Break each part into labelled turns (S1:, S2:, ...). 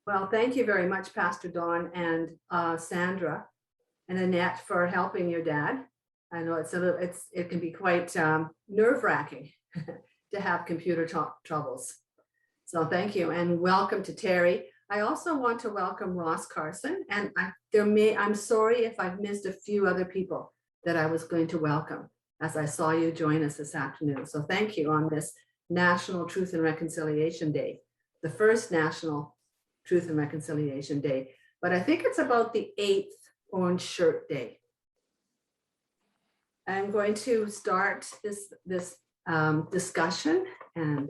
S1: Well, thank you very much, Pastor Dawn and Sandra and Annette for helping your dad. I know it can be quite nerve-wracking to have computer troubles. So thank you and welcome to Terry. I also want to welcome Ross Carson, and I'm sorry if I've missed a few other people that I was going to welcome as I saw you join us this afternoon. So thank you on this National Truth and Reconciliation Day, the first National Truth and Reconciliation Day, but I think it's about the 8th Orange Shirt Day. I'm going to start this discussion and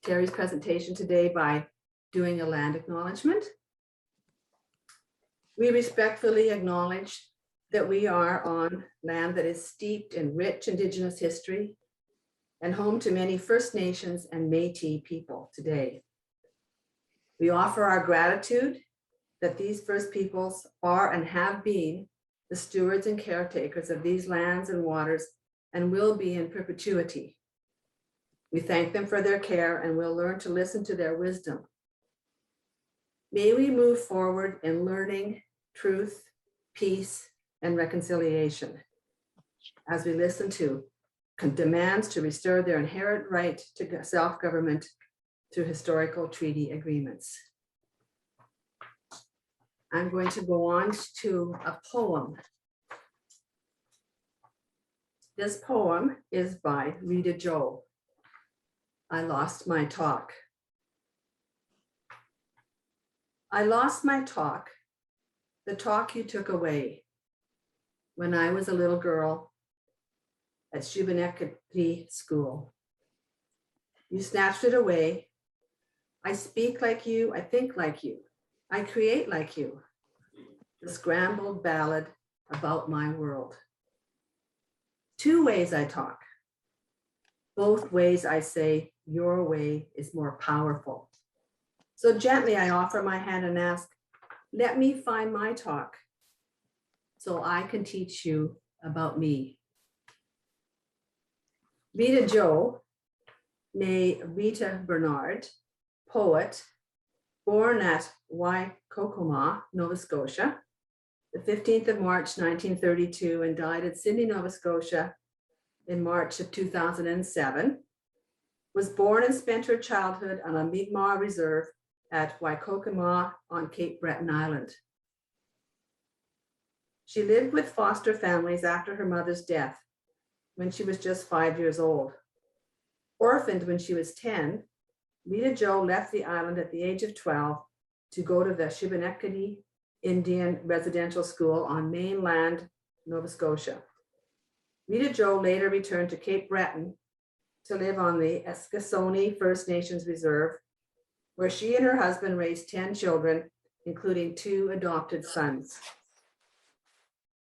S1: Terry's presentation today by doing a land acknowledgement. We respectfully acknowledge that we are on land that is steeped in rich Indigenous history and home to many First Nations and Métis people today. We offer our gratitude that these First Peoples are and have been the stewards and caretakers of these lands and waters and will be in perpetuity. We thank them for their care and will learn to listen to their wisdom. May we move forward in learning truth, peace, and reconciliation as we listen to demands to restore their inherent right to self-government through historical treaty agreements. I'm going to go on to a poem. This poem is by Rita Joe. I lost my talk. I lost my talk, the talk you took away when I was a little girl at Tuberculosis school. You snatched it away. I speak like you, I think like you, I create like you. The scrambled ballad about my world. Two ways I talk. Both ways I say, your way is more powerful. So gently I offer my hand and ask, let me find my talk so I can teach you about me. Rita Joe, née Rita Bernard, poet, born at Waikokoma, Nova Scotia, the 15th of March, 1932, and died at Sydney, Nova Scotia in March of 2007, was born and spent her childhood on a Mi'kmaq reserve at Waikokoma on Cape Breton Island. She lived with foster families after her mother's death when she was just 5 years old. Orphaned when she was 10, Rita Joe left the island at the age of 12 to go to the Shubenacadie Indian Residential School on mainland Nova Scotia. Rita Joe later returned to Cape Breton to live on the Eskasoni First Nations Reserve, where she and her husband raised 10 children, including 2 adopted sons.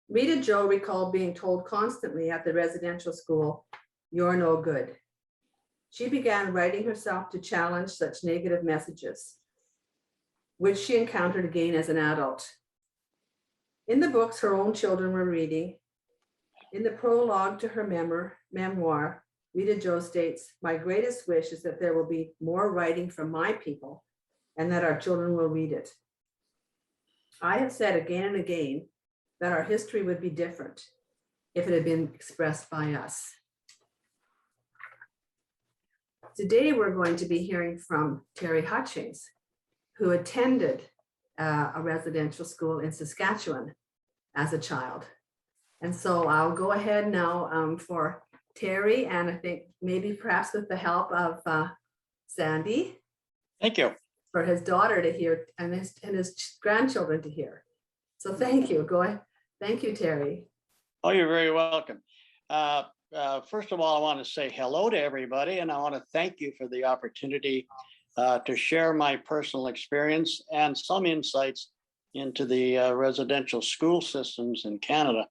S1: Rita Joe recalled being told constantly at the residential school, "You're no good." She began writing herself to challenge such negative messages, which she encountered again as an adult. In the books her own children were reading, in the prologue to her memoir, Rita Joe states, "My greatest wish is that there will be more writing from my people and that our children will read it. I have said again and again that our history would be different if it had been expressed by us." Today, we're going to be hearing from Terry Hutchings, who attended a residential school in Saskatchewan as a child. And so I'll go ahead now for Terry, and I think maybe perhaps with the help of Sandy.
S2: Thank you.
S1: For his daughter to hear and his grandchildren to hear. So thank you. Go ahead. Thank you, Terry.
S2: Oh, you're very welcome. First of all, I want to say hello to everybody, and I want to thank you for the opportunity to share my personal experience and some insights into the residential school systems in Canada.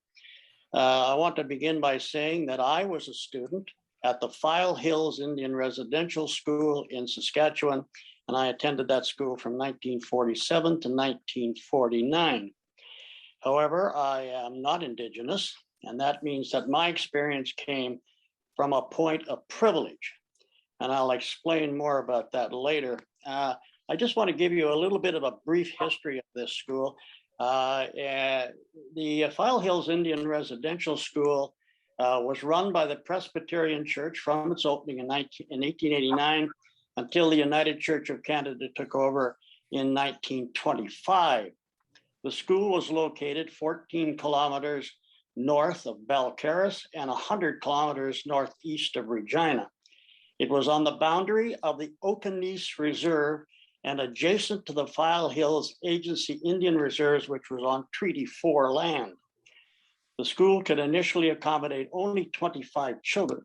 S2: I want to begin by saying that I was a student at the File Hills Indian Residential School in Saskatchewan, and I attended that school from 1947 to 1949. However, I am not Indigenous, and that means that my experience came from a point of privilege, and I'll explain more about that later. I just want to give you a little bit of a brief history of this school. The File Hills Indian Residential School was run by the Presbyterian Church from its opening in 1889 until the United Church of Canada took over in 1925. The school was located 14 kilometers north of Balcarres and 100 kilometers northeast of Regina. It was on the boundary of the Oconee Reserve and adjacent to the File Hills Agency Indian Reserves, which was on Treaty 4 land. The school could initially accommodate only 25 children.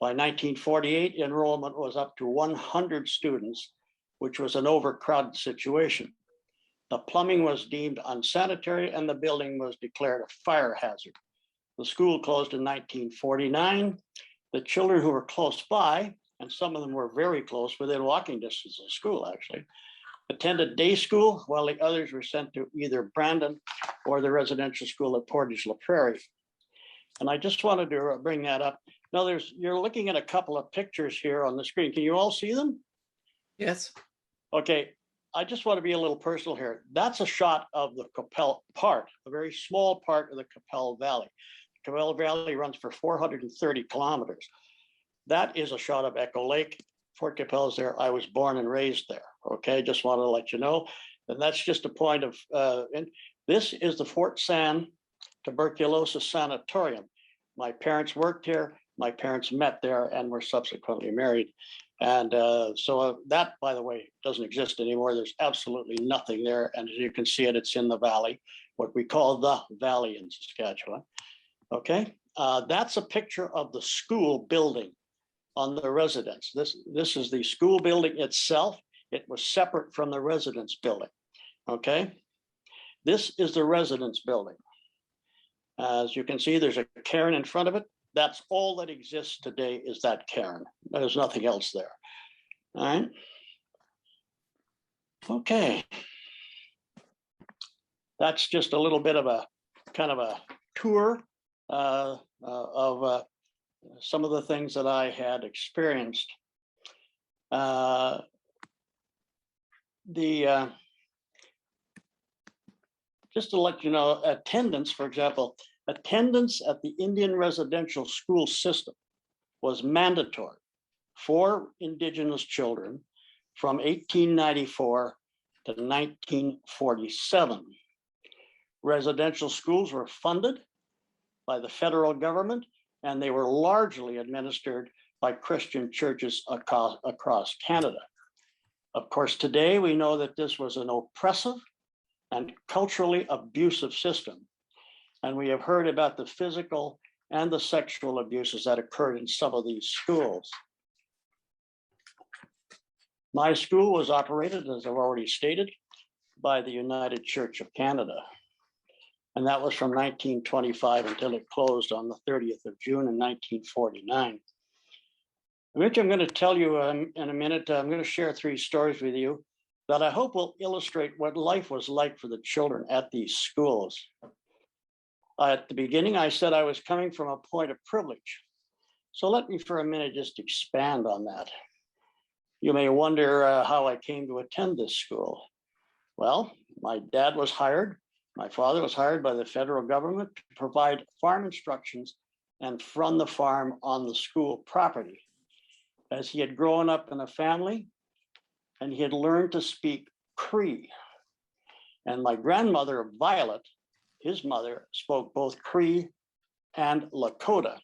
S2: By 1948, enrollment was up to 100 students, which was an overcrowded situation. The plumbing was deemed unsanitary and the building was declared a fire hazard. The school closed in 1949. The children who were close by, and some of them were very close, within walking distance of school actually, attended day school, while the others were sent to either Brandon or the residential school at Portage La Prairie. And I just wanted to bring that up. Now you're looking at a couple of pictures here on the screen. Can you all see them?
S3: Yes.
S2: Okay, I just want to be a little personal here. That's a shot of the Qu'Appelle part, a very small part of the Qu'Appelle Valley. The Qu'Appelle Valley runs for 430 kilometers. That is a shot of Echo Lake. Fort Qu'Appelle is there. I was born and raised there. Okay, just want to let you know. And that's just a point of, this is the Fort San Tuberculosis Sanatorium. My parents worked here. My parents met there and were subsequently married. And so that, by the way, doesn't exist anymore. There's absolutely nothing there. And as you can see it, it's in the valley, what we call the valley in Saskatchewan. Okay, that's a picture of the school building on the residence. This is the school building itself. It was separate from the residence building. Okay, this is the residence building. As you can see, there's a cairn in front of it. That's all that exists today is that cairn. There's nothing else there. All right. Okay. That's just a little bit of a kind of a tour of some of the things that I had experienced. Just to let you know, attendance, for example, attendance at the Indian residential school system was mandatory for Indigenous children from 1894 to 1947. Residential schools were funded by the federal government, and they were largely administered by Christian churches across Canada. Of course, today we know that this was an oppressive and culturally abusive system. And we have heard about the physical and the sexual abuses that occurred in some of these schools. My school was operated, as I've already stated, by the United Church of Canada. And that was from 1925 until it closed on the 30th of June in 1949. Which I'm going to tell you in a minute. I'm going to share 3 stories with you that I hope will illustrate what life was like for the children at these schools. At the beginning, I said I was coming from a point of privilege. So let me for a minute just expand on that. You may wonder how I came to attend this school. Well, my dad was hired. My father was hired by the federal government to provide farm instructions and run the farm on the school property. As he had grown up in a family and he had learned to speak Cree. And my grandmother, Violet, his mother, spoke both Cree and Lakota.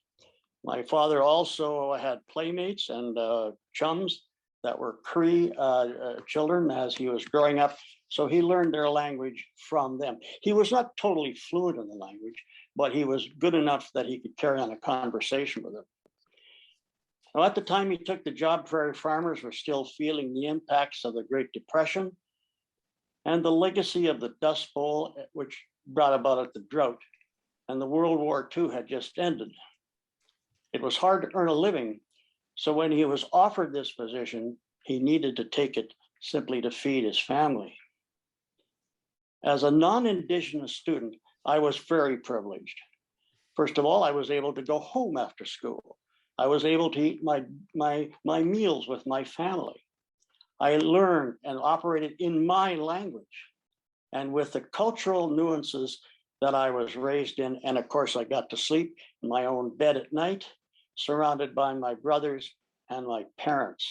S2: My father also had playmates and chums that were Cree children as he was growing up. So he learned their language from them. He was not totally fluent in the language, but he was good enough that he could carry on a conversation with them. Now, at the time he took the job, prairie farmers were still feeling the impacts of the Great Depression and the legacy of the Dust Bowl, which brought about it the drought, and the World War II had just ended. It was hard to earn a living, so when he was offered this position, he needed to take it simply to feed his family. As a non-Indigenous student, I was very privileged. First of all, I was able to go home after school. I was able to eat my meals with my family. I learned and operated in my language and with the cultural nuances that I was raised in. And of course, I got to sleep in my own bed at night, surrounded by my brothers and my parents.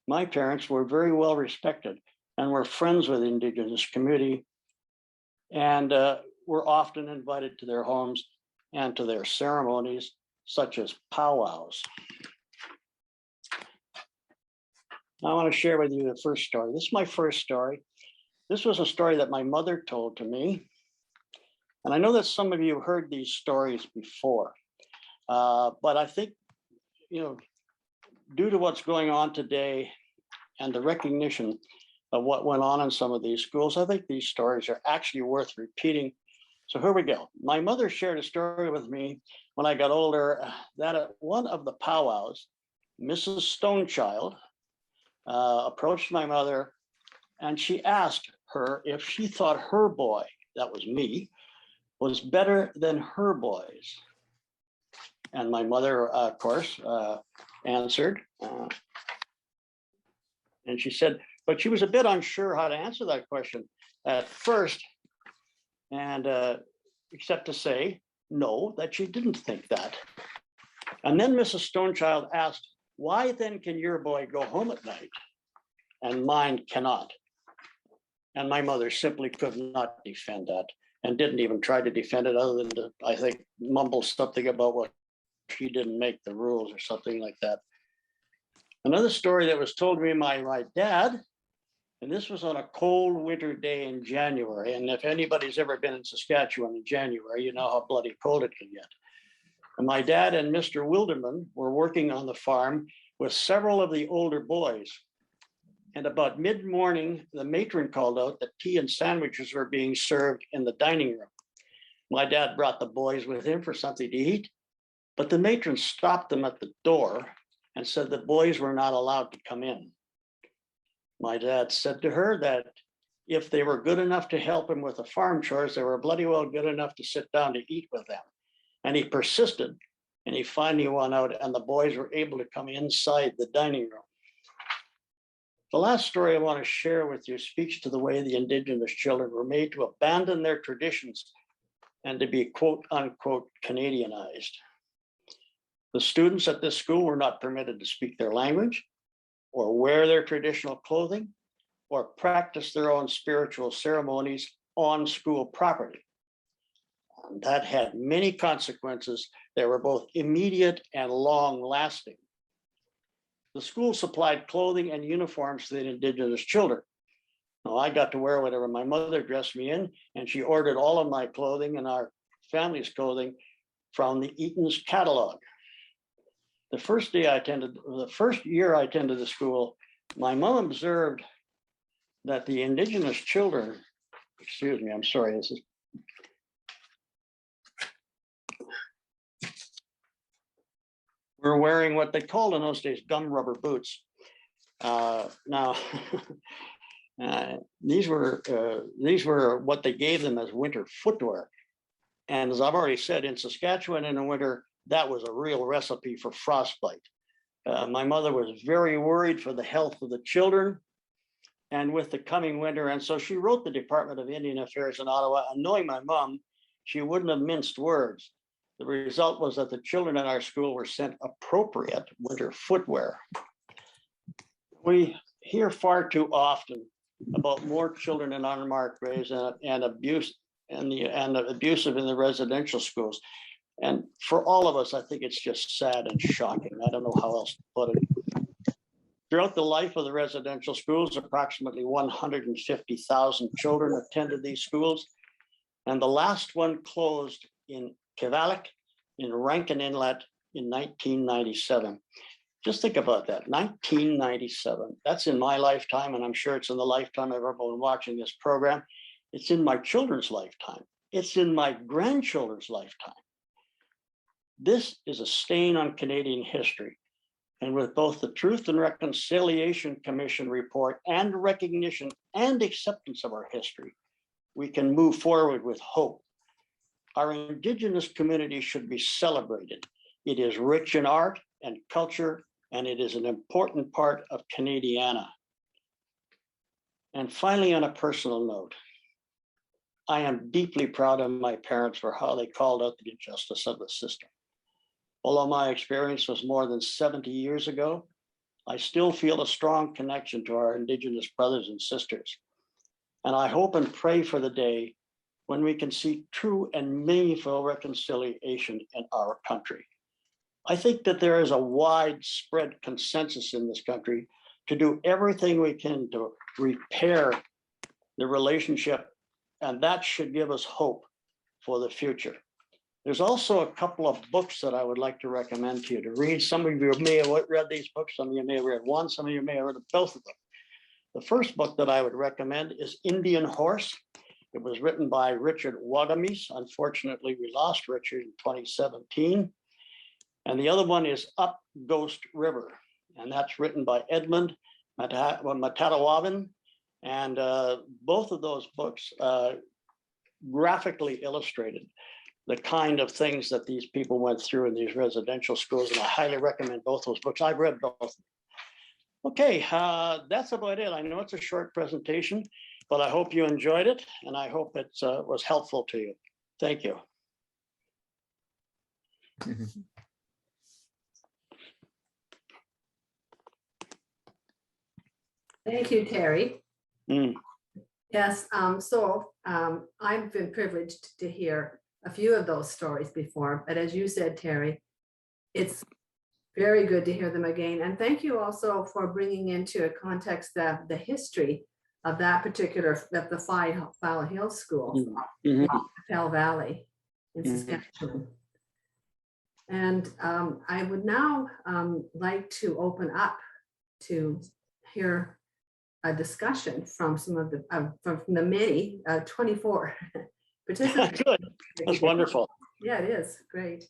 S2: My parents were very well respected and were friends with the Indigenous community, and were often invited to their homes and to their ceremonies, such as powwows. I want to share with you the first story. This is my first story. This was a story that my mother told to me. And I know that some of you heard these stories before, but I think, due to what's going on today and the recognition of what went on in some of these schools, I think these stories are actually worth repeating. So here we go. My mother shared a story with me when I got older that at one of the powwows, Mrs. Stonechild approached my mother and she asked her if she thought her boy, that was me, was better than her boys. And my mother, of course, answered. And she said, but she was a bit unsure how to answer that question at first, and except to say no, that she didn't think that. And then Mrs. Stonechild asked, why then can your boy go home at night and mine cannot? And my mother simply could not defend that and didn't even try to defend it, other than to, I think, mumble something about what she didn't make the rules or something like that. Another story that was told to me by my dad, and this was on a cold winter day in January. And if anybody's ever been in Saskatchewan in January, you know how bloody cold it can get. And my dad and Mr. Wilderman were working on the farm with several of the older boys. And about mid-morning, the matron called out that tea and sandwiches were being served in the dining room. My dad brought the boys with him for something to eat, but the matron stopped them at the door and said the boys were not allowed to come in. My dad said to her that if they were good enough to help him with the farm chores, they were bloody well good enough to sit down to eat with them. And he persisted, and he finally won out, and the boys were able to come inside the dining room. The last story I want to share with you speaks to the way the Indigenous children were made to abandon their traditions and to be quote unquote Canadianized. The students at this school were not permitted to speak their language or wear their traditional clothing or practice their own spiritual ceremonies on school property. And that had many consequences that were both immediate and long lasting. The school supplied clothing and uniforms to the Indigenous children. Now, I got to wear whatever my mother dressed me in, and she ordered all of my clothing and our family's clothing from the Eaton's catalog. The first year I attended the school, my mom observed that the Indigenous children, excuse me, I'm sorry, this is. Were wearing what they called in those days gum rubber boots. Now, these were what they gave them as winter footwear. And as I've already said, in Saskatchewan in the winter, that was a real recipe for frostbite. My mother was very worried for the health of the children and with the coming winter. And so she wrote the Department of Indian Affairs in Ottawa, and knowing my mom, she wouldn't have minced words. The result was that the children in our school were sent appropriate winter footwear. We hear far too often about more children in unmarked graves and abuse and abusive in the residential schools. And for all of us, I think it's just sad and shocking. I don't know how else to put it. Throughout the life of the residential schools, approximately 150,000 children attended these schools. And the last one closed in Kivalik in Rankin Inlet in 1997. Just think about that, 1997. That's in my lifetime, and I'm sure it's in the lifetime of everyone watching this program. It's in my children's lifetime. It's in my grandchildren's lifetime. This is a stain on Canadian history. And with both the Truth and Reconciliation Commission report and recognition and acceptance of our history, we can move forward with hope. Our Indigenous community should be celebrated. It is rich in art and culture and it is an important part of Canadiana. And finally, on a personal note, I am deeply proud of my parents for how they called out the injustice of the system. Although my experience was more than 70 years ago, I still feel a strong connection to our Indigenous brothers and sisters. And I hope and pray for the day when we can see true and meaningful reconciliation in our country. I think that there is a widespread consensus in this country to do everything we can to repair the relationship, and that should give us hope for the future. There's also a couple of books that I would like to recommend to you to read. Some of you may have read these books, some of you may have read one, some of you may have read both of them. The first book that I would recommend is Indian Horse. It was written by Richard Wagamis. Unfortunately, we lost Richard in 2017. And the other one is Up Ghost River, and that's written by Edmund Matatawaban. And both of those books graphically illustrated the kind of things that these people went through in these residential schools, and I highly recommend both those books. I've read both. Okay, that's about it. I know it's a short presentation, but I hope you enjoyed it, and I hope it was helpful to you. Thank you.
S1: Thank you, Terry.
S2: Mm.
S1: Yes, I've been privileged to hear a few of those stories before, but as you said, Terry, it's very good to hear them again. And thank you also for bringing into a context the history of that particular, of the Fowler Hill School,
S2: Mm-hmm.
S1: in Pell Valley in Saskatchewan. And I would now like to open up to hear a discussion from some of the from the many 24 participants.
S2: Good. That's wonderful.
S1: Yeah, it is great.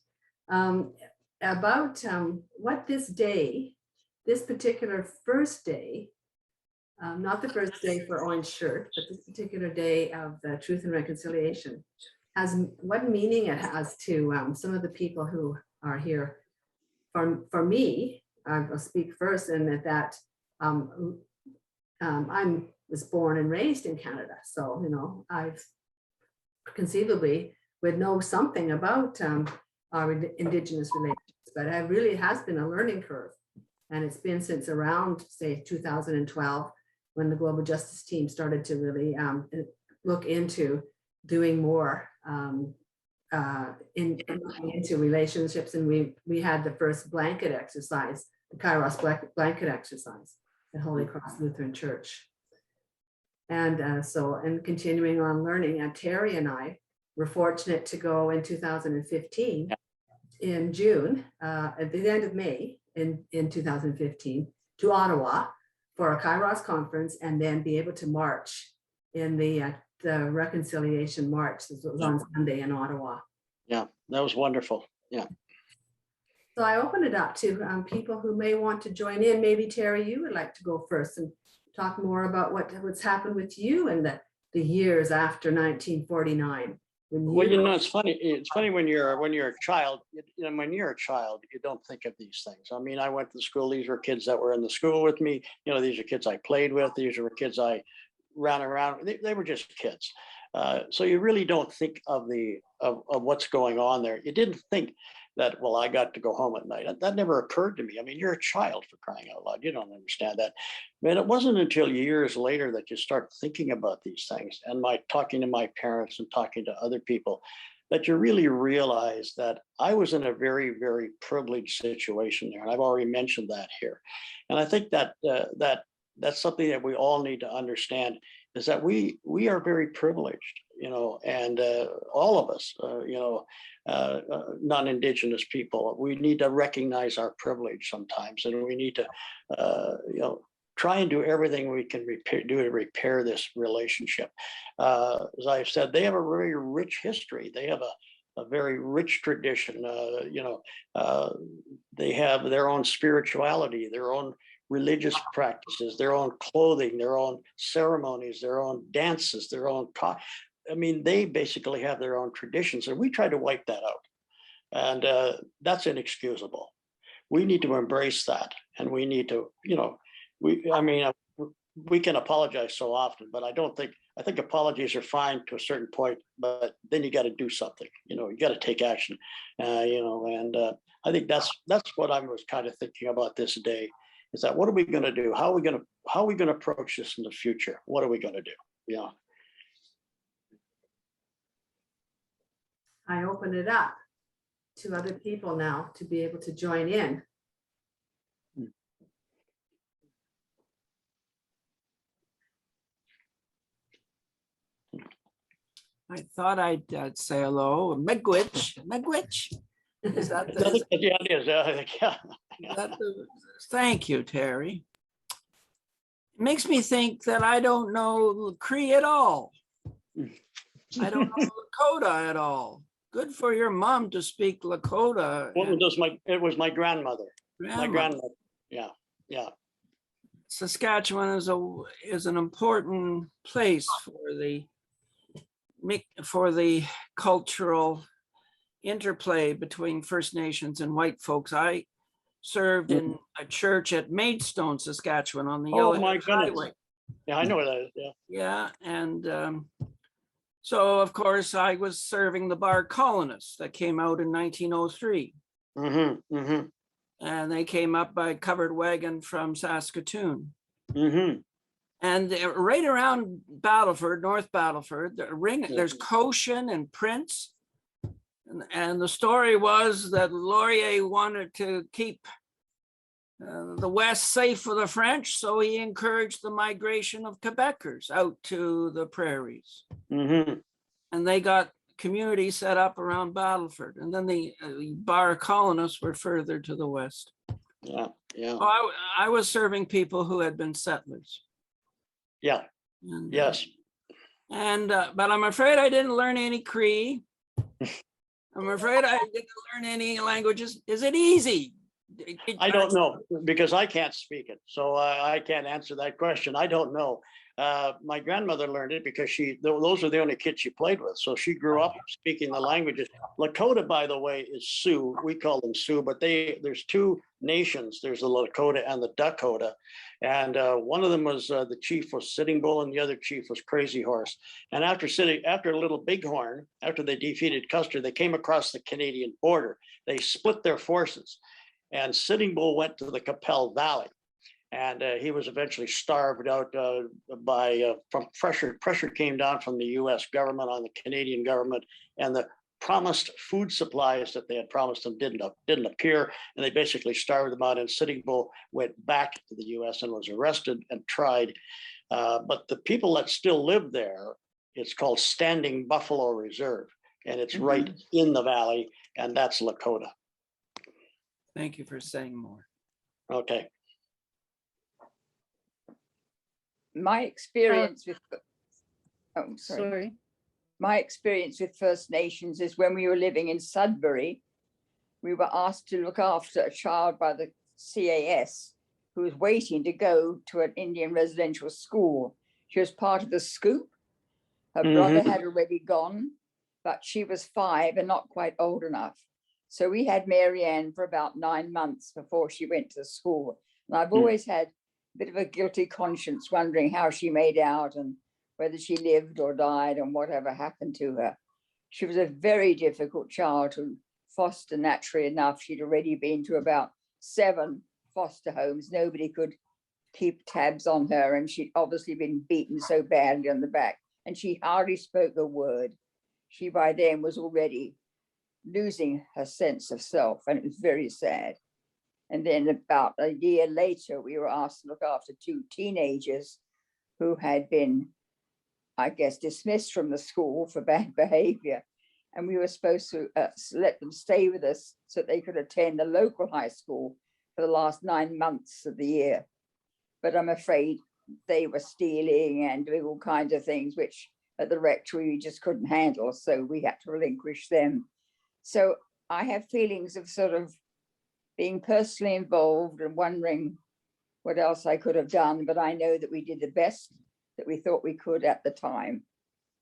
S1: About what this day, this particular first day, not the first day for Orange Shirt, but this particular day of the Truth and Reconciliation, has what meaning it has to some of the people who are here. For me, I'll speak first, and that I was born and raised in Canada, so you know I've conceivably would know something about our Indigenous relations, but it really has been a learning curve, and it's been since around say 2012 when the Global Justice Team started to really look into doing more into relationships, and we had the first blanket exercise, the Kairos blanket exercise at Holy Cross Lutheran Church. And and continuing on learning, Terry and I were fortunate to go in 2015 in June, at the end of May in 2015 to Ottawa for a Kairos conference, and then be able to march in the Reconciliation March. This was on Sunday in Ottawa.
S2: Yeah, that was wonderful. Yeah.
S1: So I open it up to people who may want to join in. Maybe Terry, you would like to go first and talk more about what's happened with you in the years after 1949.
S2: Well, you know, it's funny. It's funny when you're a child. When you're a child, you don't think of these things. I mean, I went to school. These were kids that were in the school with me. You know, these are kids I played with. These were kids I ran around. They were just kids. So you really don't think of what's going on there. You didn't think that, well, I got to go home at night. That never occurred to me. I mean, you're a child, for crying out loud. You don't understand that. Man, it wasn't until years later that you start thinking about these things, and talking to my parents and talking to other people, that you really realize that I was in a very, very privileged situation there. And I've already mentioned that here. And I think that that's something that we all need to understand, is that we are very privileged, you know, and all of us, non-Indigenous people, we need to recognize our privilege sometimes, and we need to, try and do everything we can do to repair this relationship. As I've said, they have a very rich history. They have a very rich tradition. They have their own spirituality, their own religious practices, their own clothing, their own ceremonies, their own dances, their own I mean, they basically have their own traditions, and we try to wipe that out. And that's inexcusable. We need to embrace that And we need to, we can apologize so often, but I think apologies are fine to a certain point, but then you got to do something, you got to take action, and I think that's what I was kind of thinking about this day, is that what are we going to do? How are we going to approach this in the future? What are we going to do? Yeah.
S1: I open it up to other people now to be able to join in.
S3: I thought I'd say hello. Megwitch. Is that the,
S2: Yeah, it is. Yeah.
S3: is that the, thank you, Terry. It makes me think that I don't know Cree at all. I don't know Lakota at all. Good for your mom to speak Lakota.
S2: It was my grandmother. My grandmother. Yeah. Yeah.
S3: Saskatchewan is an important place for the cultural interplay between First Nations and white folks. I served in a church at Maidstone, Saskatchewan on the Yellowhead Highway.
S2: Yeah, I know where that is. Yeah.
S3: Yeah, and so of course I was serving the bar colonists that came out in 1903.
S2: Mm-hmm. Mm-hmm.
S3: And they came up by covered wagon from Saskatoon.
S2: Mm-hmm.
S3: And right around Battleford, North Battleford, there's Cochin and Prince. And the story was that Laurier wanted to keep the West safe for the French, so he encouraged the migration of Quebecers out to the prairies.
S2: Mm-hmm.
S3: And they got communities set up around Battleford. And then the bar colonists were further to the west.
S2: Yeah, yeah.
S3: Oh, I was serving people who had been settlers.
S2: Yeah.
S3: And,
S2: yes.
S3: But I'm afraid I didn't learn any Cree. I'm afraid I didn't learn any languages. Is it easy?
S2: I don't know, because I can't speak it. So I can't answer that question. I don't know. My grandmother learned it because those are the only kids she played with. So she grew up speaking the languages. Lakota, by the way, is Sioux. We call them Sioux, but there's two nations. There's the Lakota and the Dakota. And one of them was the chief was Sitting Bull, and the other chief was Crazy Horse. And after Little Bighorn, after they defeated Custer, they came across the Canadian border. They split their forces, and Sitting Bull went to the Qu'Appelle Valley. And he was eventually starved out from pressure. Pressure came down from the U.S. government on the Canadian government, and the promised food supplies that they had promised them didn't appear, and they basically starved them out. And Sitting Bull went back to the U.S. and was arrested and tried. But the people that still live there, it's called Standing Buffalo Reserve, and it's right in the valley, and that's Lakota.
S3: Thank you for saying more.
S2: Okay.
S4: My experience with my experience with First Nations is when we were living in Sudbury, we were asked to look after a child by the CAS who was waiting to go to an Indian residential school. She was part of the scoop. Her brother had already gone, but she was 5 and not quite old enough. So we had Marianne for about 9 months before she went to school. And I've always had a bit of a guilty conscience, wondering how she made out and whether she lived or died and whatever happened to her. She was a very difficult child to foster naturally enough. She'd already been to about 7 foster homes. Nobody could keep tabs on her, and she'd obviously been beaten so badly on the back, and she hardly spoke a word. She by then was already losing her sense of self, and it was very sad. And then about a year later, we were asked to look after 2 teenagers who had been, I guess, dismissed from the school for bad behavior. And we were supposed to let them stay with us so they could attend a local high school for the last 9 months of the year. But I'm afraid they were stealing and doing all kinds of things, which at the rectory we just couldn't handle. So we had to relinquish them. So I have feelings of sort of being personally involved and wondering what else I could have done. But I know that we did the best that we thought we could at the time.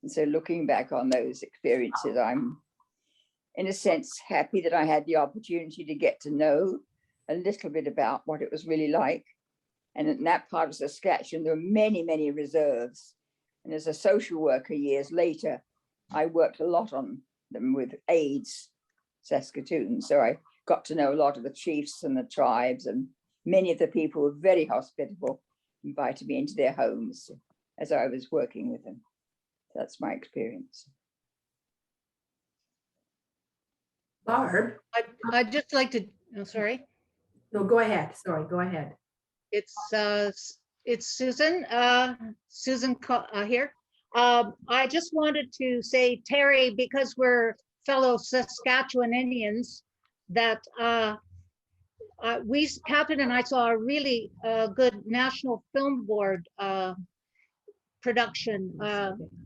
S4: And so looking back on those experiences, I'm in a sense happy that I had the opportunity to get to know a little bit about what it was really like. And in that part of Saskatchewan, there were many, many reserves. And as a social worker years later, I worked a lot on them with AIDS, Saskatoon. So I got to know a lot of the chiefs and the tribes, and many of the people were very hospitable, invited me into their homes as I was working with them. That's my experience.
S1: Barb,
S5: I'd just like to, oh, sorry,
S1: no, go ahead. Sorry, go ahead.
S5: it's Susan, here. I just wanted to say, Terry, because we're fellow Saskatchewanians, that Catherine and I saw a really good National Film Board production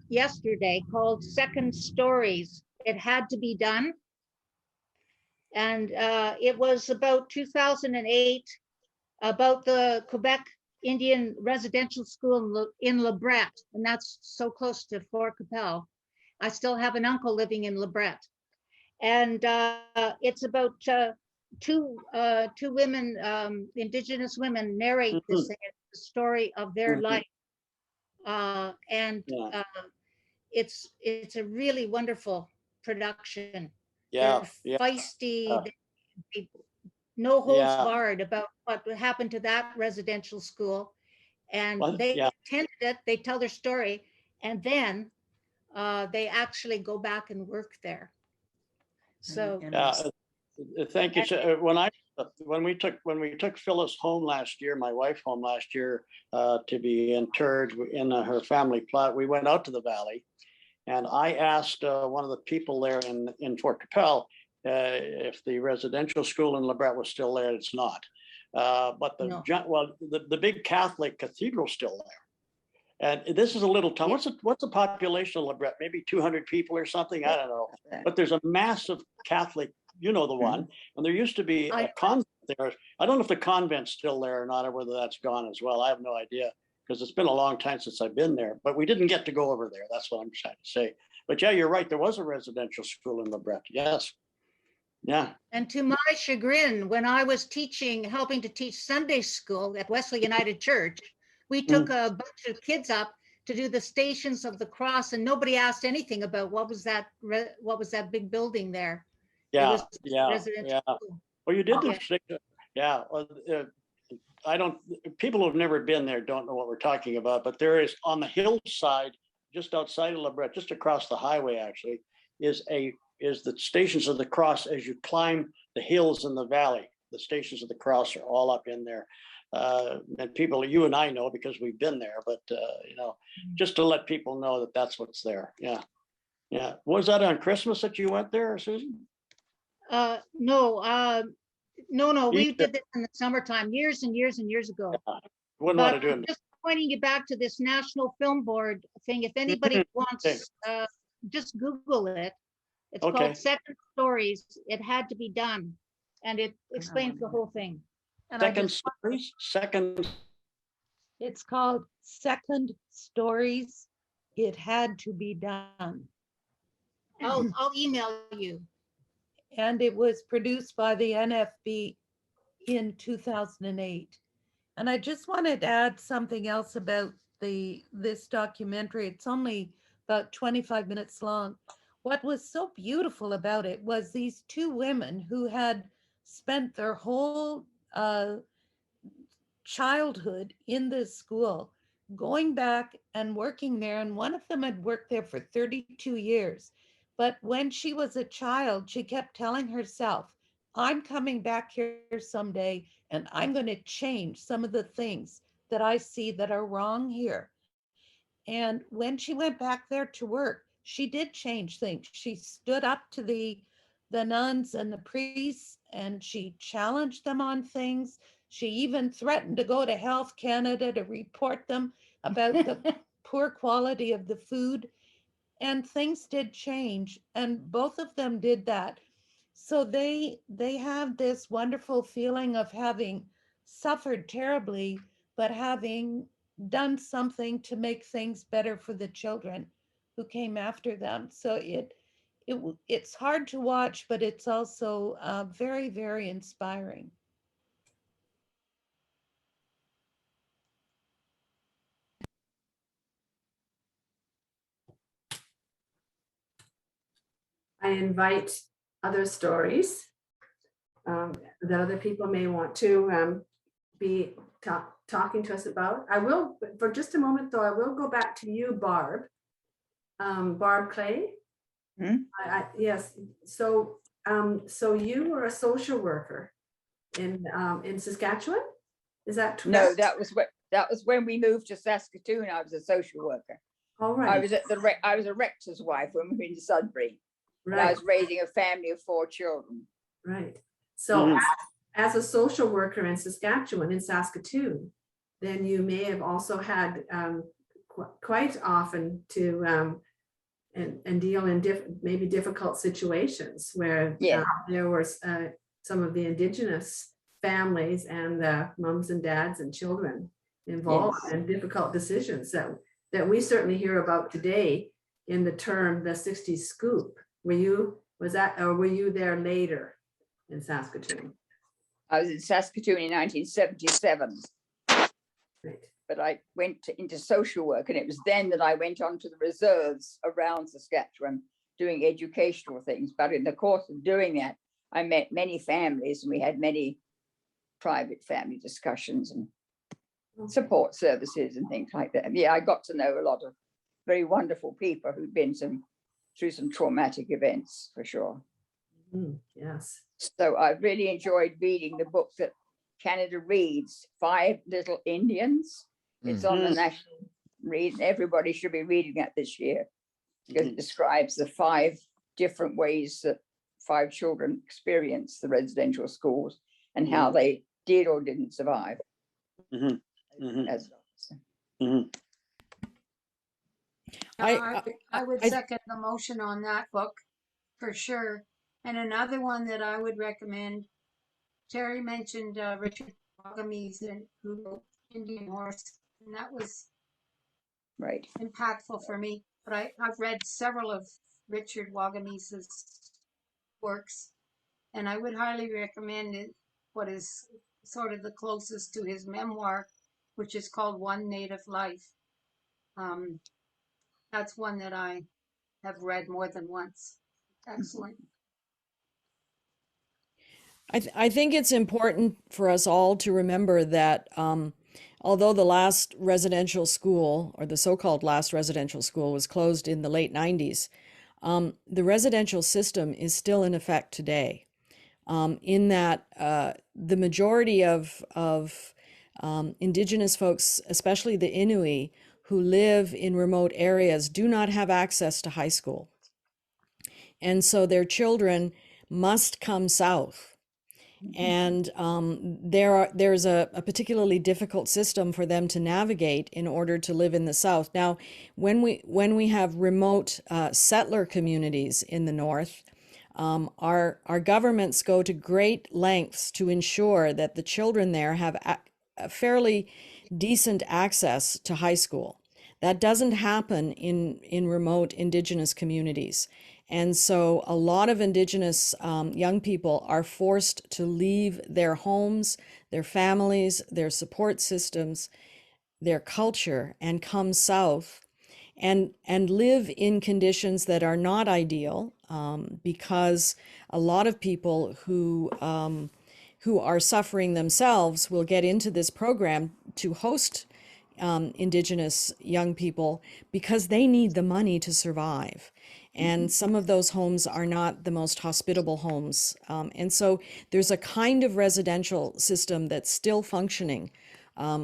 S5: yesterday called Second Stories. It Had to Be Done. And it was about 2008, about the Quebec Indian Residential School in Le Bret, and that's so close to Fort Capel. I still have an uncle living in Le Bret. And it's about two women, Indigenous women, narrate the story of their life. It's a really wonderful production.
S2: Yeah,
S5: They're feisty, no holds barred about what happened to that residential school. And they attended it, they tell their story, and then they actually go back and work there. So
S2: thank you. When we took Phyllis home last year, my wife home last year, to be interred in her family plot, we went out to the valley, and I asked one of the people there in Fort Capel if the residential school in Le Bret was still there. It's not, but the big Catholic cathedral's still there. And this is a little town. What's the population of Le Bret? Maybe 200 people or something. I don't know. But there's a massive Catholic, you know the one. And there used to be a convent there. I don't know if the convent's still there or not, or whether that's gone as well. I have no idea, because it's been a long time since I've been there. But we didn't get to go over there. That's what I'm trying to say. But yeah, you're right. There was a residential school in Le Bret. Yes. Yeah.
S5: And to my chagrin, when I was helping to teach Sunday school at Wesley United Church, we took a bunch of kids up to do the Stations of the Cross, and nobody asked anything about what was that big building there.
S2: Yeah,
S5: residential school.
S2: Well, you did this. Yeah. Well, people who've never been there don't know what we're talking about, but there is, on the hillside, just outside of Le Bret, just across the highway, actually, is the Stations of the Cross. As you climb the hills in the valley, the Stations of the Cross are all up in there. And people, you and I know because we've been there, but just to let people know that that's what's there. Yeah. Was that on Christmas that you went there, Susan?
S5: No, we did this in the summertime, years and years and years ago.
S2: Wouldn't want to do it.
S5: Just pointing you back to this National Film Board thing. If anybody wants, just Google it. It's called Second Stories. It Had to Be Done, and it explains the whole thing. And
S6: It's called Second Stories. It Had to Be Done.
S5: I'll email you.
S6: And it was produced by the NFB in 2008. And I just wanted to add something else about this documentary. It's only about 25 minutes long. What was so beautiful about it was these two women who had spent their whole childhood in this school, going back and working there. And one of them had worked there for 32 years. But when she was a child, she kept telling herself, I'm coming back here someday and I'm going to change some of the things that I see that are wrong here. And when she went back there to work, she did change things. She stood up to the nuns and the priests, and she challenged them on things. She even threatened to go to Health Canada to report them about the poor quality of the food. And things did change, and both of them did that. So they have this wonderful feeling of having suffered terribly, but having done something to make things better for the children who came after them. So it's hard to watch, but it's also very, very inspiring.
S1: invite other stories that other people may want to be talking to us about. I will, for just a moment though, I will go back to you, Barb. Barb Clay. Yes. So you were a social worker in Saskatchewan. Is that true?
S4: No, that was when we moved to Saskatoon. I was a social worker.
S1: All right.
S4: I was a rector's wife when we were in Sudbury. And I
S1: Right.
S4: was raising a family of 4 children.
S1: Right. So as a social worker in Saskatchewan, in Saskatoon, then you may have also had quite often to and deal in maybe difficult situations where there were some of the Indigenous families and the moms and dads and children involved in difficult decisions that we certainly hear about today in the term the 60s scoop. Were you there later in Saskatoon?
S4: I was in Saskatoon in 1977.
S1: Right.
S4: But I went into social work, and it was then that I went on to the reserves around Saskatchewan doing educational things. But in the course of doing that, I met many families, and we had many private family discussions and support services and things like that. Yeah, I got to know a lot of very wonderful people who'd been through some traumatic events, for sure.
S1: Yes.
S4: So I really enjoyed reading the book that Canada reads, 5 Little Indians. It's on the national read, and everybody should be reading that this year, because it describes the 5 different ways that 5 children experience the residential schools and how they did or didn't survive.
S7: I would second the motion on that book for sure. And another one that I would recommend, Terry mentioned Richard Wagamese, who wrote Indian Horse, and that was
S4: right
S7: impactful for me. But I've read several of Richard Wagamese's works, and I would highly recommend it, what is sort of the closest to his memoir, which is called One Native Life. That's one that I have read more than once. Excellent.
S8: I think it's important for us all to remember that although the last residential school, or the so-called last residential school, was closed in the late 90s, the residential system is still in effect today. In that the majority of Indigenous folks, especially the Inuit, who live in remote areas, do not have access to high school. And so their children must come south. And there's a particularly difficult system for them to navigate in order to live in the South. Now, when we have remote settler communities in the North, our governments go to great lengths to ensure that the children there have a fairly decent access to high school. That doesn't happen in remote Indigenous communities. And so a lot of Indigenous young people are forced to leave their homes, their families, their support systems, their culture, and come south and live in conditions that are not ideal, because a lot of people who are suffering themselves will get into this program to host Indigenous young people because they need the money to survive. And some of those homes are not the most hospitable homes. And so there's a kind of residential system that's still functioning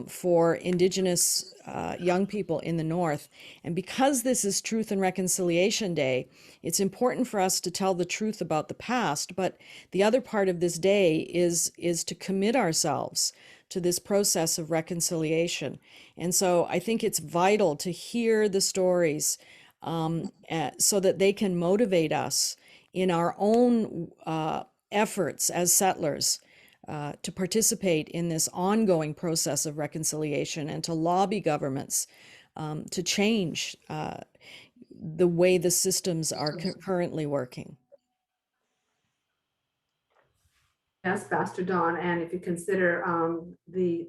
S8: for Indigenous young people in the North. And because this is Truth and Reconciliation Day, it's important for us to tell the truth about the past. But the other part of this day is to commit ourselves to this process of reconciliation. And so I think it's vital to hear the stories so that they can motivate us in our own efforts as settlers to participate in this ongoing process of reconciliation and to lobby governments to change the way the systems are currently working.
S1: Yes, Pastor Dawn, and if you consider the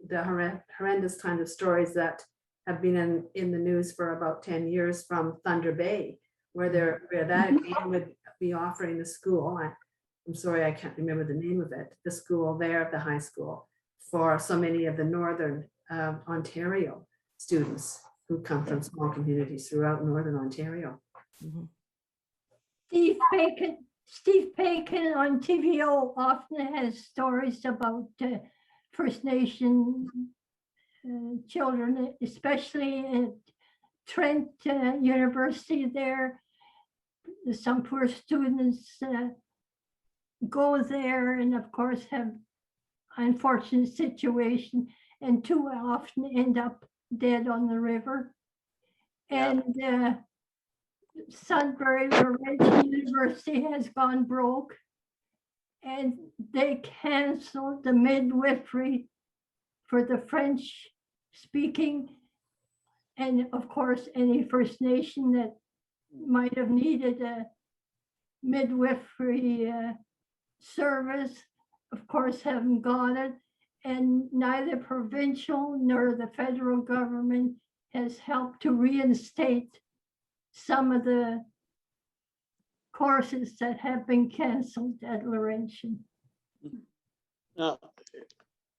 S1: horrendous kind of stories that have been in the news for about 10 years from Thunder Bay, where that again would be offering the school. I'm sorry, I can't remember the name of it, the school there, the high school, for so many of the Northern Ontario students who come from small communities throughout Northern Ontario.
S8: Mhm.
S9: Steve Paikin on TVO often has stories about First Nation children, especially at Trent University there. Some poor students go there and of course have unfortunate situation and too often end up dead on the river.
S2: Yeah.
S9: And Sudbury Laurentian University has gone broke and they canceled the midwifery for the French speaking. And of course, any First Nation that might have needed a midwifery service, of course, haven't got it. And neither provincial nor the federal government has helped to reinstate some of the courses that have been canceled at Laurentian.
S2: Now,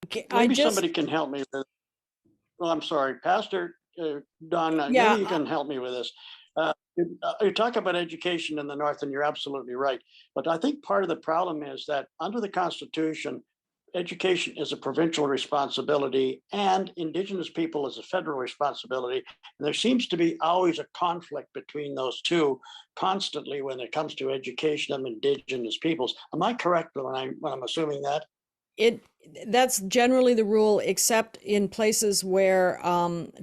S8: Okay,
S2: maybe somebody can help me with. Well, I'm sorry, Pastor Don.
S8: Yeah,
S2: Maybe you can help me with this. You talk about education in the North, and you're absolutely right. But I think part of the problem is that under the Constitution, education is a provincial responsibility and Indigenous people is a federal responsibility. And there seems to be always a conflict between those two constantly when it comes to education of Indigenous peoples. Am I correct when I'm assuming that?
S8: That's generally the rule, except in places where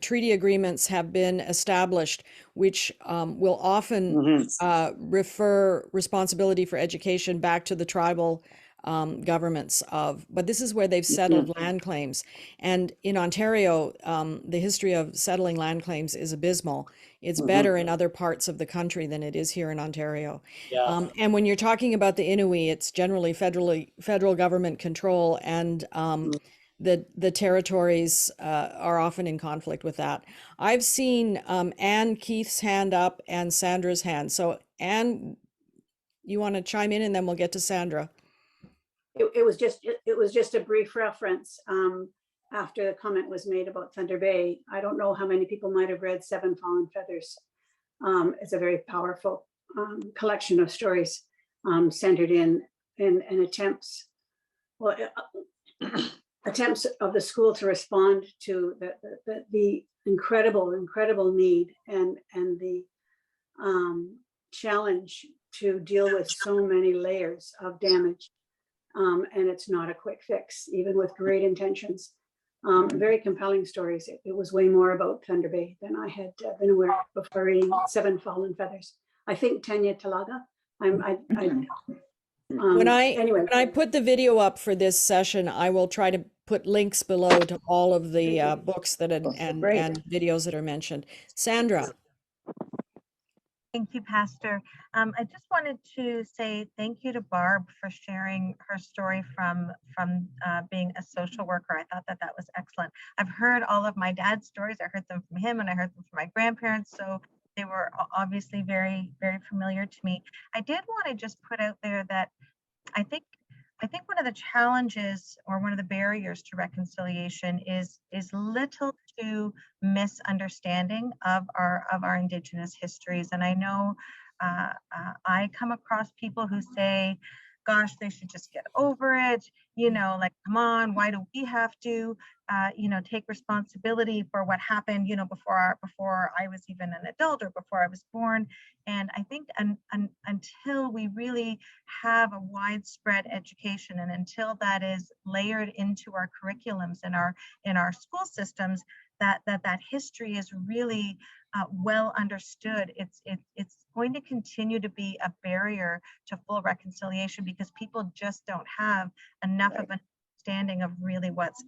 S8: treaty agreements have been established, which will often refer responsibility for education back to the tribal governments of, but this is where they've settled land claims. And in Ontario, the history of settling land claims is abysmal. It's better in other parts of the country than it is here in Ontario.
S2: Yeah.
S8: And when you're talking about the Inuit, it's generally federal government control, and the territories are often in conflict with that. I've seen Anne Keith's hand up and Sandra's hand. So Anne, you want to chime in, and then we'll get to Sandra.
S10: It was just a brief reference after the comment was made about Thunder Bay. I don't know how many people might have read Seven Fallen Feathers. It's a very powerful collection of stories centered in attempts of the school to respond to the incredible need and the challenge to deal with so many layers of damage. And it's not a quick fix, even with great intentions. Very compelling stories. It was way more about Thunder Bay than I had been aware of before reading Seven Fallen Feathers. I think Tanya Talaga.
S8: When
S10: anyway.
S8: I put the video up for this session, I will try to put links below to all of the books that and videos that are mentioned. Sandra.
S11: Thank you, Pastor. I just wanted to say thank you to Barb for sharing her story from being a social worker. I thought that was excellent. I've heard all of my dad's stories. I heard them from him and I heard them from my grandparents. So they were obviously very, very familiar to me. I did want to just put out there that I think one of the challenges or one of the barriers to reconciliation is little to misunderstanding of our Indigenous histories. And I know I come across people who say, gosh, they should just get over it. You know, like, come on, why do we have to, take responsibility for what happened, before I was even an adult or before I was born. And I think until we really have a widespread education and until that is layered into our curriculums and in our school systems, that history is really well understood, it's going to continue to be a barrier to full reconciliation because people just don't have enough of an understanding of really what's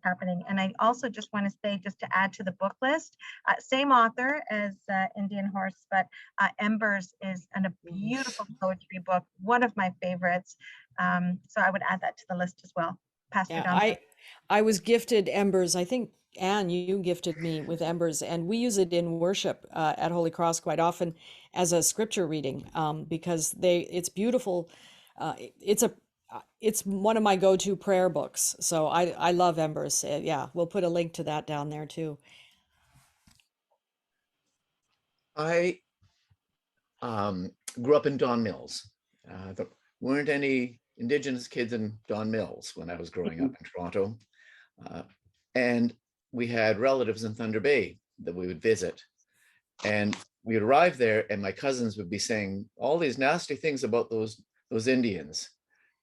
S11: happening. And I also just want to say, just to add to the book list, same author as Indian Horse, but Embers is a beautiful poetry book, one of my favorites. So I would add that to the list as well. Pastor Don.
S8: I was gifted Embers, I think Anne, you gifted me with embers, and we use it in worship at Holy Cross quite often as a scripture reading, because it's beautiful. It's it's one of my go-to prayer books. So I love embers. Yeah, we'll put a link to that down there too.
S12: I grew up in Don Mills. There weren't any Indigenous kids in Don Mills when I was growing up in Toronto. And we had relatives in Thunder Bay that we would visit. And we'd arrive there and my cousins would be saying all these nasty things about those Indians.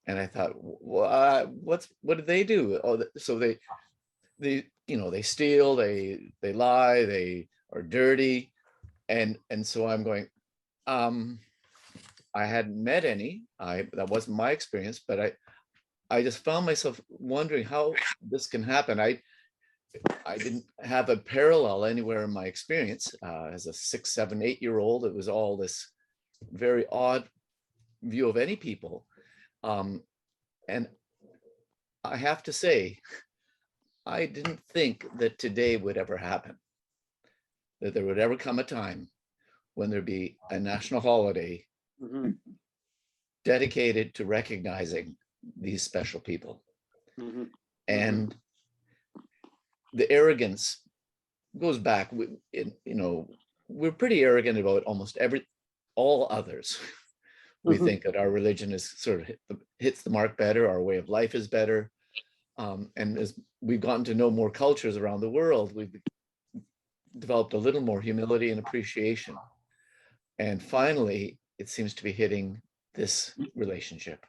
S12: And I thought, what did they do? Oh, so they they steal, they lie, they are dirty. And so I'm going, I hadn't met any. That wasn't my experience, but I just found myself wondering how this can happen. I didn't have a parallel anywhere in my experience. As a 6, 7, 8-year-old, it was all this very odd view of any people. And I have to say, I didn't think that today would ever happen, that there would ever come a time when there'd be a national holiday dedicated to recognizing these special people. And the arrogance goes back. We're pretty arrogant about almost all others. We think that our religion is sort of hits the mark better, our way of life is better. And as we've gotten to know more cultures around the world, we've developed a little more humility and appreciation. And finally, it seems to be hitting this relationship.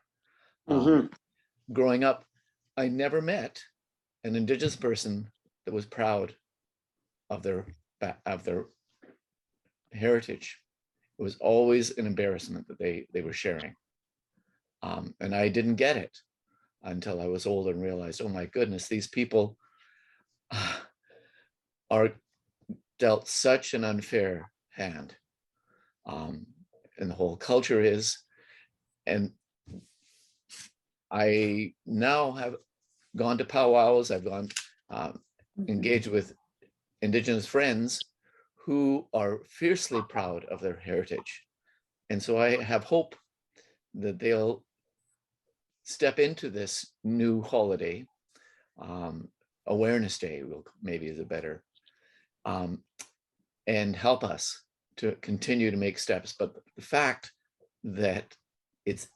S12: Growing up, I never met an Indigenous person that was proud of their heritage. It was always an embarrassment that they were sharing. And I didn't get it until I was older and realized, oh my goodness, these people are dealt such an unfair hand. And the whole culture is. And I now have gone to powwows, I've gone engaged with Indigenous friends who are fiercely proud of their heritage. And so I have hope that they'll step into this new holiday, Awareness Day, maybe is a better, and help us to continue to make steps. But the fact that it's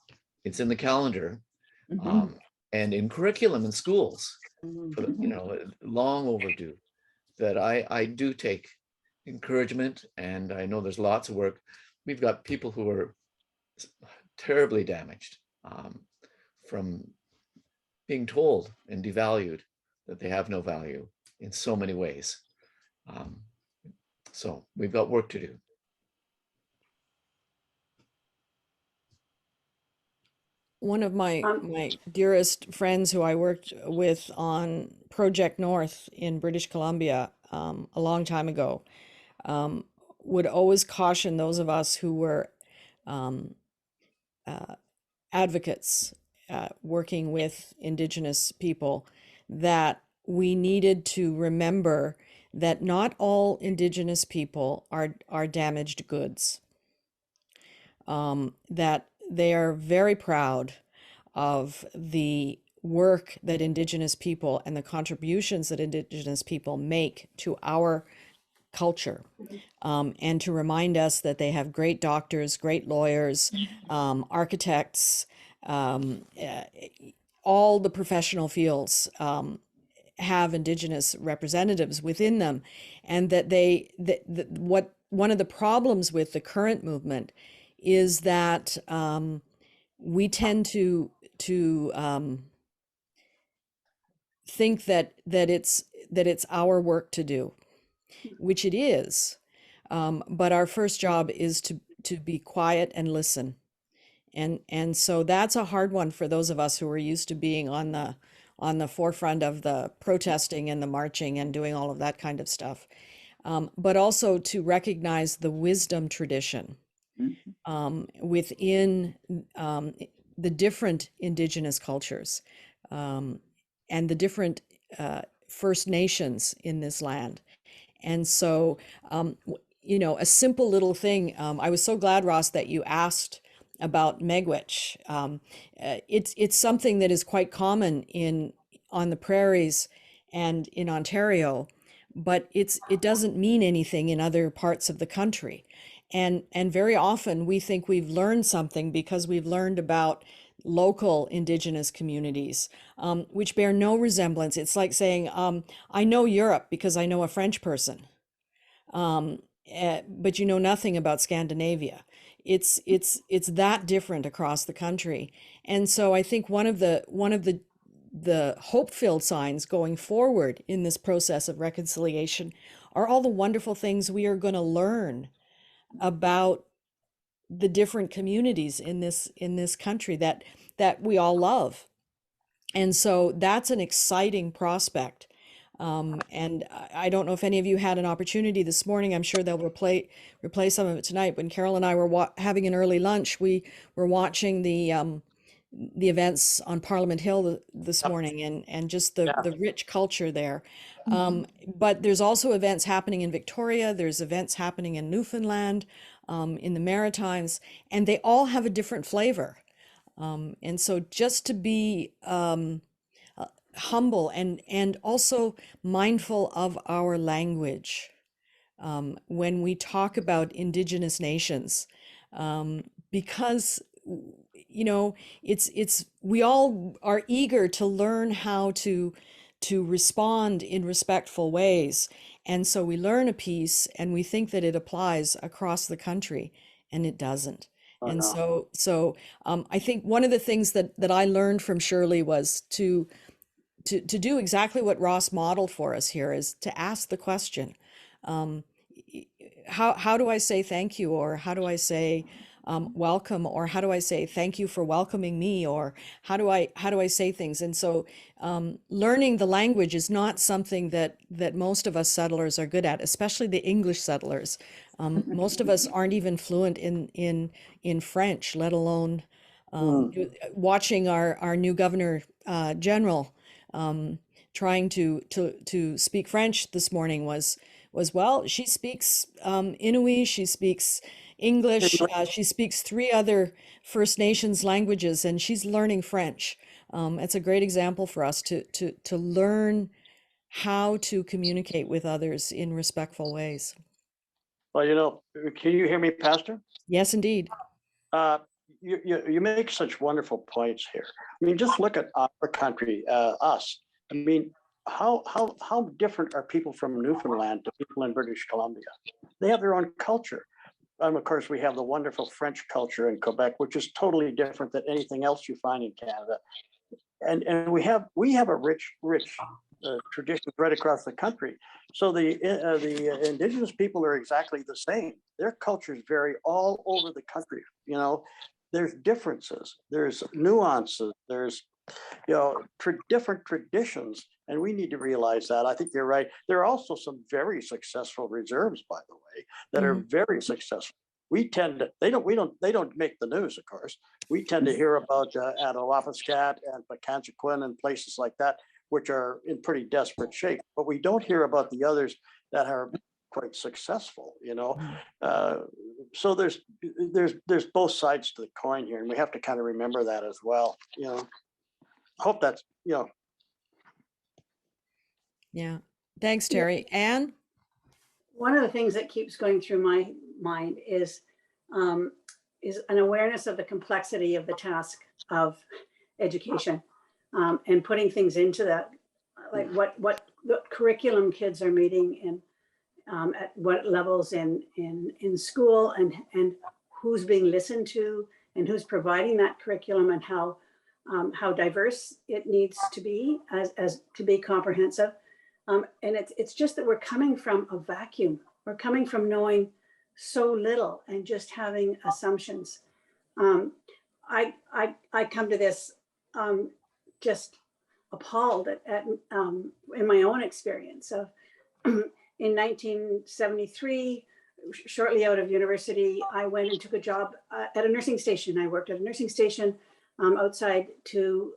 S12: in the calendar and in curriculum in schools, long overdue, that I do take encouragement, and I know there's lots of work. We've got people who are terribly damaged from being told and devalued that they have no value in so many ways. So we've got work to do.
S8: One of my dearest friends who I worked with on Project North in British Columbia a long time ago would always caution those of us who were advocates working with Indigenous people that we needed to remember that not all Indigenous people are damaged goods. That they are very proud of the work that Indigenous people and the contributions that Indigenous people make to our culture, and to remind us that they have great doctors, great lawyers, architects, all the professional fields have Indigenous representatives within them, and that one of the problems with the current movement is that we tend to think that it's our work to do, which it is, but our first job is to be quiet and listen, and so that's a hard one for those of us who are used to being on the forefront of the protesting and the marching and doing all of that kind of stuff, but also to recognize the wisdom tradition within the different Indigenous cultures, and the different First Nations in this land. And so, you know, a simple little thing. I was so glad, Ross, that you asked about Miigwech. It's something that is quite common on the prairies and in Ontario, but it doesn't mean anything in other parts of the country. And very often we think we've learned something because we've learned about local Indigenous communities, which bear no resemblance. It's like saying, I know Europe because I know a French person, but you know nothing about Scandinavia. It's that different across the country. And so I think one of the hope-filled signs going forward in this process of reconciliation are all the wonderful things we are going to learn about the different communities in this country that we all love. And so that's an exciting prospect. And I don't know if any of you had an opportunity this morning. I'm sure they'll replay some of it tonight. When Carol and I were having an early lunch, we were watching the events on Parliament Hill this morning, and just the rich culture there. But there's also events happening in Victoria. There's events happening in Newfoundland, in the Maritimes, and they all have a different flavor. And so just to be humble and also mindful of our language when we talk about Indigenous nations, because you know it's we all are eager to learn how to respond in respectful ways, and so we learn a piece and we think that it applies across the country, and it doesn't. And so I think one of the things that I learned from Shirley was to do exactly what Ross modeled for us here, is to ask the question, how do I say thank you, or how do I say welcome, or how do I say thank you for welcoming me, or how do I say things? And so learning the language is not something that most of us settlers are good at, especially the English settlers. Most of us aren't even fluent in French, let alone watching our new Governor General trying to speak French this morning was well, she speaks Inuit, she speaks English, she speaks 3 other First Nations languages, and she's learning French. It's a great example for us to learn how to communicate with others in respectful ways.
S2: Well, you know, can you hear me, Pastor?
S8: Yes, indeed.
S2: You make such wonderful points here. I mean, just look at our country, us. I mean, how different are people from Newfoundland to people in British Columbia? They have their own culture. Of course, we have the wonderful French culture in Quebec, which is totally different than anything else you find in Canada. And we have a rich traditions right across the country. So the Indigenous people are exactly the same. Their cultures vary all over the country. You know, there's differences, there's nuances, there's different traditions, and we need to realize that. I think you're right. There are also some very successful reserves, by the way, that are very successful. We tend to, they don't make the news, of course. We tend to hear about Atawafaskat and Pakanchaquin and places like that, which are in pretty desperate shape. But we don't hear about the others that are quite successful, you know. So there's both sides to the coin here, and we have to kind of remember that as well, you know. I hope that's, you know.
S8: Yeah. Thanks, Terry. Anne?
S10: One of the things that keeps going through my mind is an awareness of the complexity of the task of education, and putting things into that, like what curriculum kids are meeting and at what levels in school, and who's being listened to, and who's providing that curriculum, and how diverse it needs to be as to be comprehensive. And it's just that we're coming from a vacuum. We're coming from knowing so little and just having assumptions. I come to this just appalled at in my own experience of in 1973, shortly out of university, I went and took a job at a nursing station. I worked at a nursing station outside two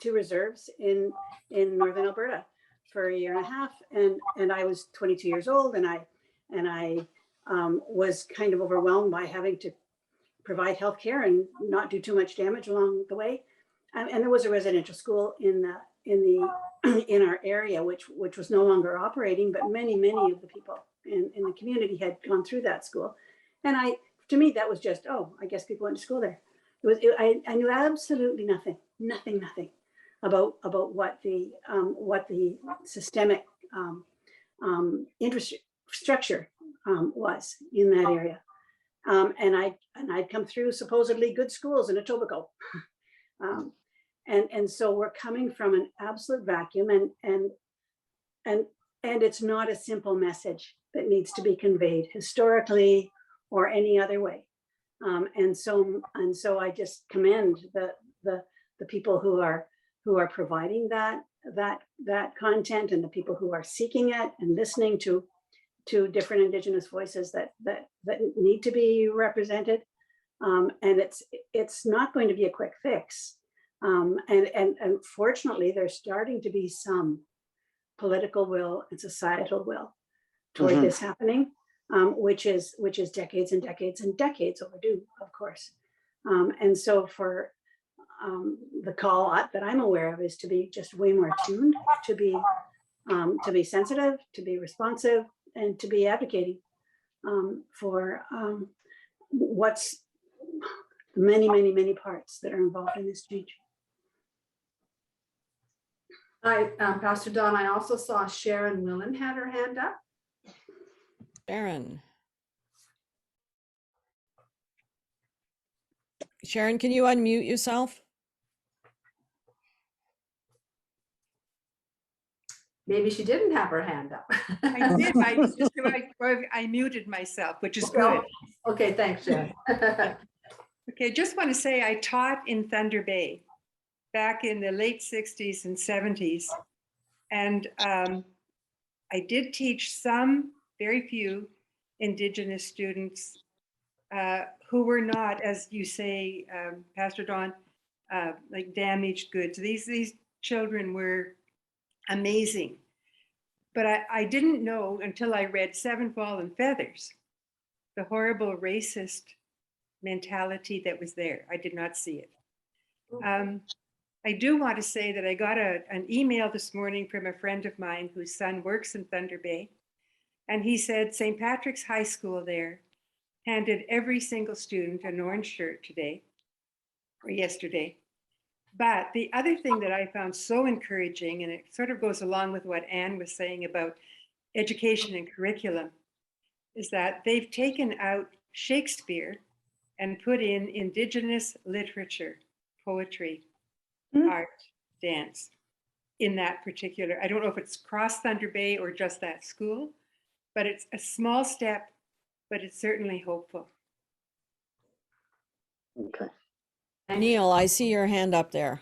S10: reserves in northern Alberta for a year and a half, and I was 22 years old, and I was kind of overwhelmed by having to provide healthcare and not do too much damage along the way. And there was a residential school in our area, which was no longer operating, but many of the people in the community had gone through that school. And to me, that was just, oh, I guess people went to school there. I knew absolutely nothing about what the systemic infrastructure was in that area. And I'd come through supposedly good schools in Etobicoke. And so we're coming from an absolute vacuum, and it's not a simple message that needs to be conveyed historically or any other way. And so I just commend the people who are providing that content, and the people who are seeking it and listening to different Indigenous voices that need to be represented. And it's not going to be a quick fix. And fortunately, there's starting to be some political will and societal will toward this happening, which is decades and decades and decades overdue, of course. And so for the call that I'm aware of is to be just way more tuned, to be sensitive, to be responsive, and to be advocating for what's many parts that are involved in this change.
S1: Pastor Don, I also saw Sharon Willen had her hand up.
S8: Sharon, can you unmute yourself?
S1: Maybe she didn't have her hand up.
S13: I did. I muted myself, which is good.
S1: Okay, thanks, Sharon.
S13: Okay, just want to say I taught in Thunder Bay back in the late 60s and 70s. And I did teach some, very few, Indigenous students who were not, as you say, Pastor Don, like damaged goods. These children were amazing. But I didn't know until I read Seven Fallen Feathers, the horrible racist mentality that was there. I did not see it. I do want to say that I got an email this morning from a friend of mine whose son works in Thunder Bay. And he said St. Patrick's High School there handed every single student an orange shirt today or yesterday. But the other thing that I found so encouraging, and it sort of goes along with what Anne was saying about education and curriculum, is that they've taken out Shakespeare and put in Indigenous literature, poetry, art, dance in that particular. I don't know if it's cross Thunder Bay or just that school, but it's a small step, but it's certainly hopeful.
S2: Okay.
S8: Neil, I see your hand up there.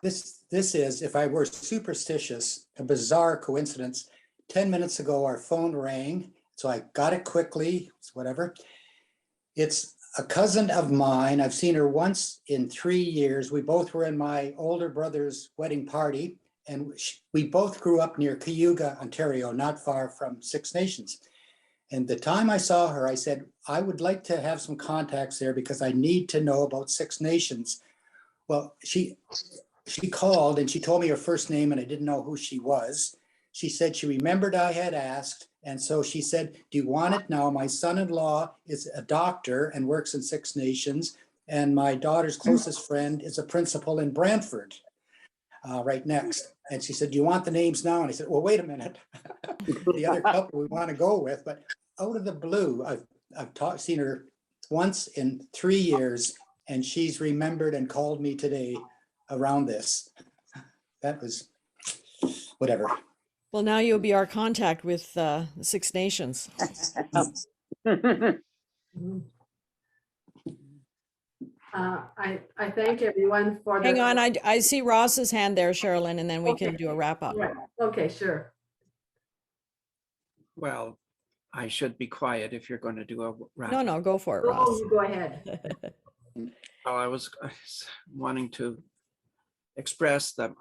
S14: This is, if I were superstitious, a bizarre coincidence. 10 minutes ago, our phone rang, so I got it quickly, it's whatever. It's a cousin of mine. I've seen her once in 3 years. We both were in my older brother's wedding party, and we both grew up near Cayuga, Ontario, not far from Six Nations. And the time I saw her, I said, I would like to have some contacts there because I need to know about Six Nations. Well, she called and she told me her first name and I didn't know who she was. She said she remembered I had asked. And so she said, do you want it now? My son-in-law is a doctor and works in Six Nations. And my daughter's closest friend is a principal in Brantford, right next. And she said, do you want the names now? And I said, well, wait a minute. The other couple we want to go with, but out of the blue, I've seen her once in 3 years, and she's remembered and called me today around this. That was whatever.
S8: Well, now you'll be our contact with the Six Nations.
S1: I thank everyone for the.
S8: Hang on, I see Ross's hand there, Sherilyn, and then we can do a wrap up.
S1: Right. Okay, sure.
S3: Well, I should be quiet if you're going to do a wrap.
S8: No, go for it, Ross.
S1: Oh, you go ahead.
S3: Well, I was wanting to express that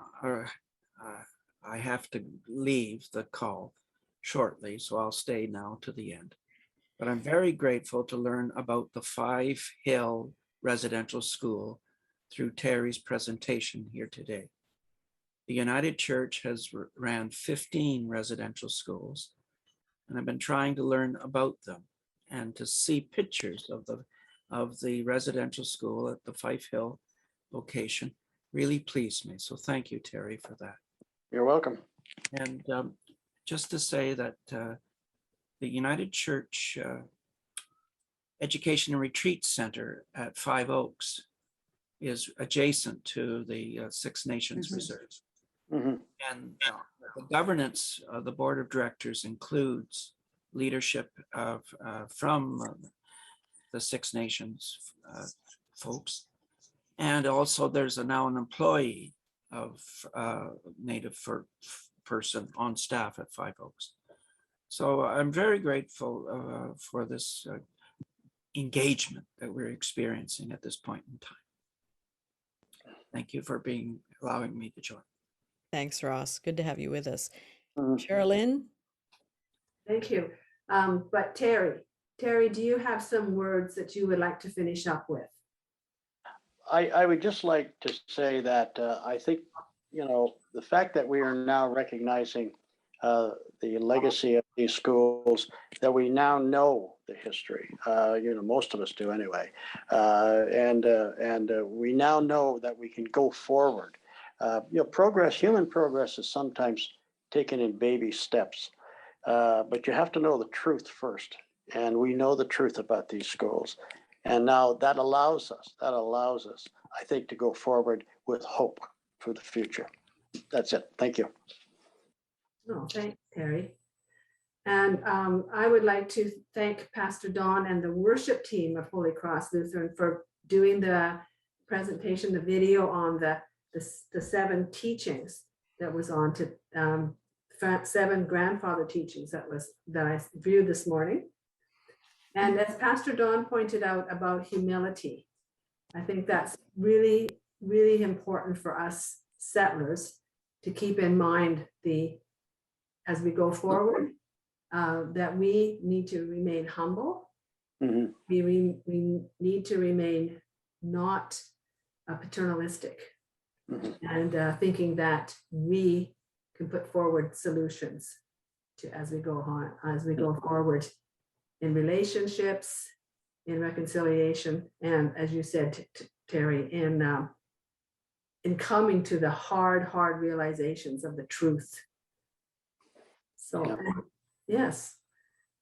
S3: I have to leave the call shortly, so I'll stay now to the end. But I'm very grateful to learn about the Five Hill Residential School through Terry's presentation here today. The United Church has ran 15 residential schools, and I've been trying to learn about them and to see pictures of the residential school at the Five Hill location really pleased me. So thank you, Terry, for that.
S2: You're welcome.
S3: And just to say that the United Church Education and Retreat Center at Five Oaks is adjacent to the Six Nations Reserve. And the governance of the board of directors includes leadership of from the Six Nations folks. And also there's now an employee of Native person on staff at Five Oaks. So I'm very grateful for this engagement that we're experiencing at this point in time. Thank you for allowing me to join.
S8: Thanks, Ross. Good to have you with us. Sherilyn?
S1: Thank you. But Terry, do you have some words that you would like to finish up with?
S2: I would just like to say that I think, the fact that we are now recognizing the legacy of these schools, that we now know the history, most of us do anyway, and we now know that we can go forward. Human progress is sometimes taken in baby steps, but you have to know the truth first. And we know the truth about these schools. And now that allows us, I think, to go forward with hope for the future. That's it. Thank you.
S1: Oh, thanks, Terry. And I would like to thank Pastor Don and the worship team of Holy Cross Lutheran for doing the presentation, the video on the 7 teachings that was on to 7 grandfather teachings that I viewed this morning. And as Pastor Don pointed out about humility, I think that's really, really important for us settlers to keep in mind as we go forward, that we need to remain humble. We need to remain not paternalistic and thinking that we can put forward solutions as we go forward in relationships, in reconciliation, and as you said, Terry, in coming to the hard realizations of the truth. So, yes.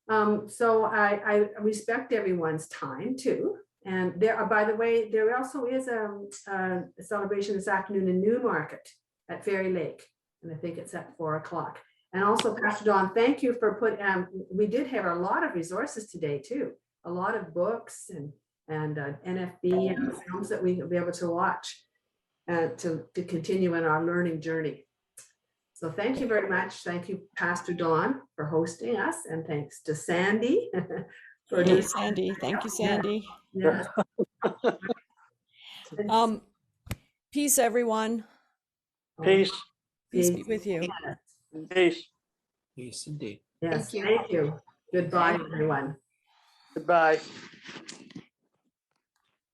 S1: So I respect everyone's time too. And by the way, there also is a celebration this afternoon in Newmarket at Fairy Lake. And I think it's at 4 o'clock. And also, Pastor Don, thank you for we did have a lot of resources today too. A lot of books and NFB and films that we will be able to watch to continue in our learning journey. So thank you very much. Thank you, Pastor Don, for hosting us. And thanks to Sandy.
S8: Hey, Sandy. Thank you, Sandy.
S1: Yes.
S8: Peace, everyone.
S2: Peace.
S8: Peace be with you.
S2: Peace.
S3: Peace indeed.
S1: Yes, thank you. Goodbye, everyone.
S2: Goodbye.